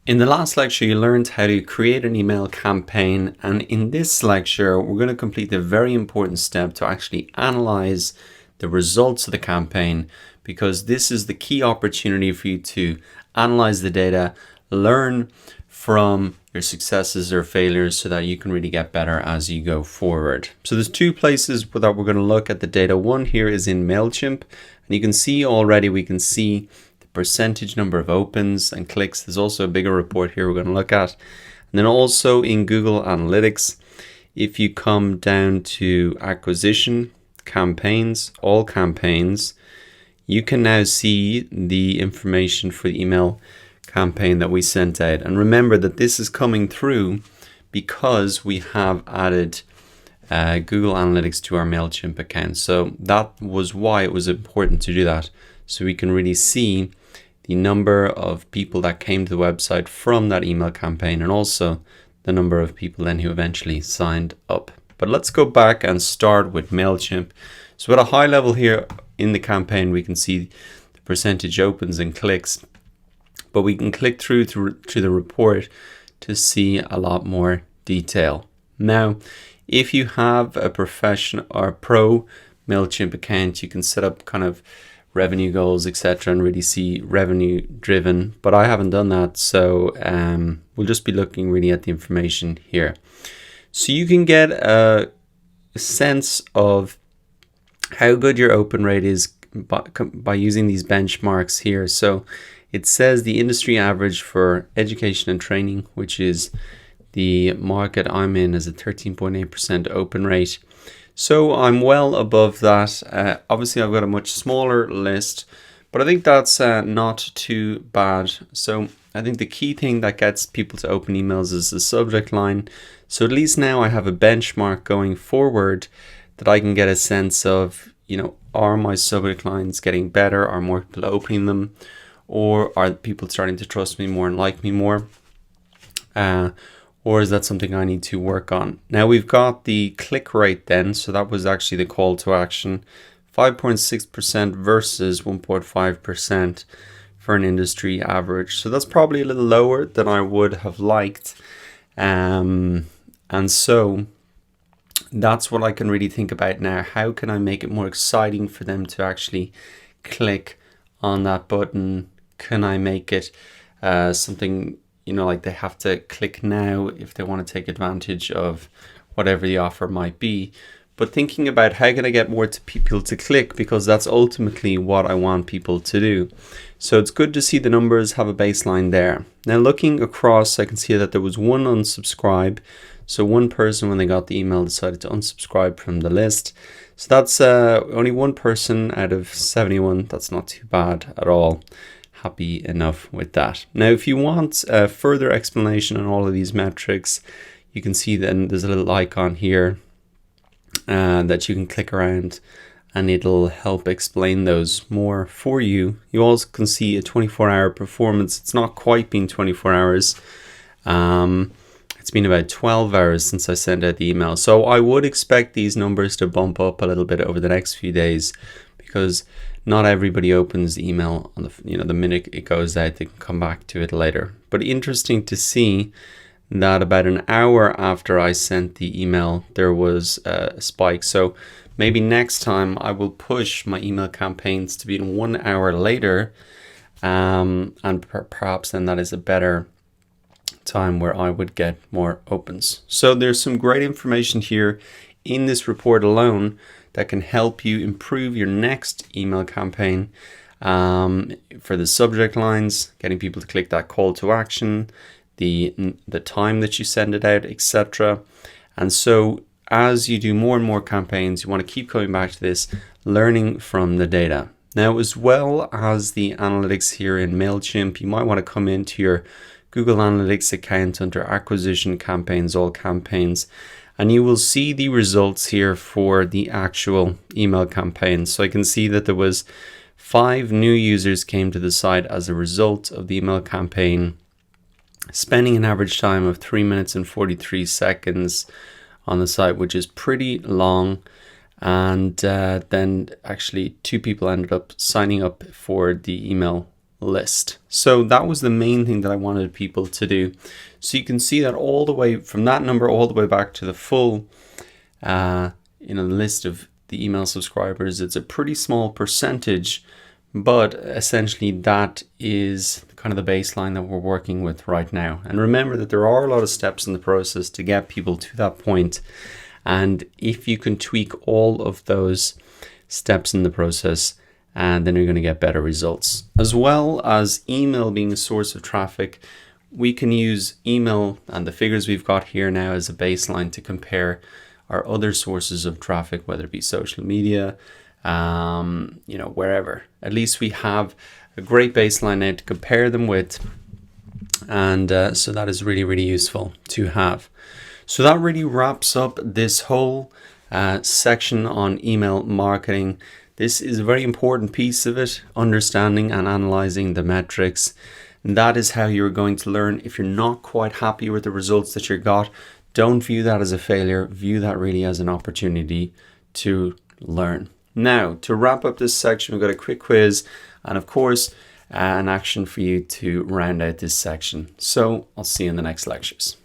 In the last lecture, you learned how to create an email campaign, and in this lecture, we're going to complete the very important step to actually analyze the results of the campaign, because this is the key opportunity for you to analyze the data, learn from your successes or failures so that you can really get better as you go forward. So there's two places that we're going to look at the data. One here is in MailChimp, and you can see already, we can see percentage number of opens and clicks. There's also a bigger report here we're going to look at. And then also in Google Analytics, if you come down to acquisition, campaigns, all campaigns, you can now see the information for the email campaign that we sent out. And remember that this is coming through because we have added Google Analytics to our MailChimp account. So that was why it was important to do that. So we can really see the number of people that came to the website from that email campaign, and also the number of people then who eventually signed up. But let's go back and start with MailChimp. So at a high level here in the campaign, we can see the percentage opens and clicks, but we can click through to the report to see a lot more detail. Now, if you have a professional or pro MailChimp account, you can set up kind of revenue goals, etc., and really see revenue driven, but I haven't done that, so we'll just be looking really at the information here. So you can get a sense of how good your open rate is by using these benchmarks here. So it says the industry average for education and training, which is the market I'm in, is a 13.8% open rate. So I'm well above that. Obviously, I've got a much smaller list, but I think that's not too bad. So I think the key thing that gets people to open emails is the subject line. So at least now I have a benchmark going forward that I can get a sense of, are my subject lines getting better? Are more people opening them? Or are people starting to trust me more and like me more? Or is that something I need to work on? Now we've got the click rate then. So that was actually the call to action, 5.6% versus 1.5% for an industry average. So that's probably a little lower than I would have liked. And so that's what I can really think about now. How can I make it more exciting for them to actually click on that button? Can I make it something, like they have to click now if they want to take advantage of whatever the offer might be? But thinking about how can I get more people to click, because that's ultimately what I want people to do. So it's good to see the numbers have a baseline there. Now looking across, I can see that there was one unsubscribe. So one person, when they got the email, decided to unsubscribe from the list. So that's only one person out of 71. That's not too bad at all. Happy enough with that. Now, if you want further explanation on all of these metrics, you can see then there's a little icon here that you can click around, and it'll help explain those more for you. You also can see a 24-hour performance. It's not quite been 24 hours. It's been about 12 hours since I sent out the email. So I would expect these numbers to bump up a little bit over the next few days, because not everybody opens the email on the minute it goes out. They can come back to it later. But interesting to see that about an hour after I sent the email, there was a spike. So maybe next time I will push my email campaigns to be in 1 hour later, and perhaps then that is a better time where I would get more opens. So there's some great information here in this report alone that can help you improve your next email campaign, for the subject lines, getting people to click that call to action, the time that you send it out, etc. And so as you do more and more campaigns, you want to keep coming back to this, learning from the data. Now, as well as the analytics here in MailChimp, you might want to come into your Google Analytics account under acquisition, campaigns, all campaigns, and you will see the results here for the actual email campaign. So I can see that there was 5 new users came to the site as a result of the email campaign, spending an average time of 3 minutes and 43 seconds on the site, which is pretty long. And then actually 2 people ended up signing up for the email list. So that was the main thing that I wanted people to do. So you can see that all the way from that number all the way back to the full list of the email subscribers. It's a pretty small percentage, but essentially that is kind of the baseline that we're working with right now. And remember that there are a lot of steps in the process to get people to that point. And if you can tweak all of those steps in the process, and then you're going to get better results. As well as email being a source of traffic, we can use email and the figures we've got here now as a baseline to compare our other sources of traffic, whether it be social media, wherever. At least we have a great baseline now to compare them with. And so that is really, really useful to have. So that really wraps up this whole section on email marketing. This is a very important piece of it, understanding and analyzing the metrics. And that is how you're going to learn. If you're not quite happy with the results that you got, don't view that as a failure. View that really as an opportunity to learn. Now, to wrap up this section, we've got a quick quiz and, of course, an action for you to round out this section. So I'll see you in the next lectures.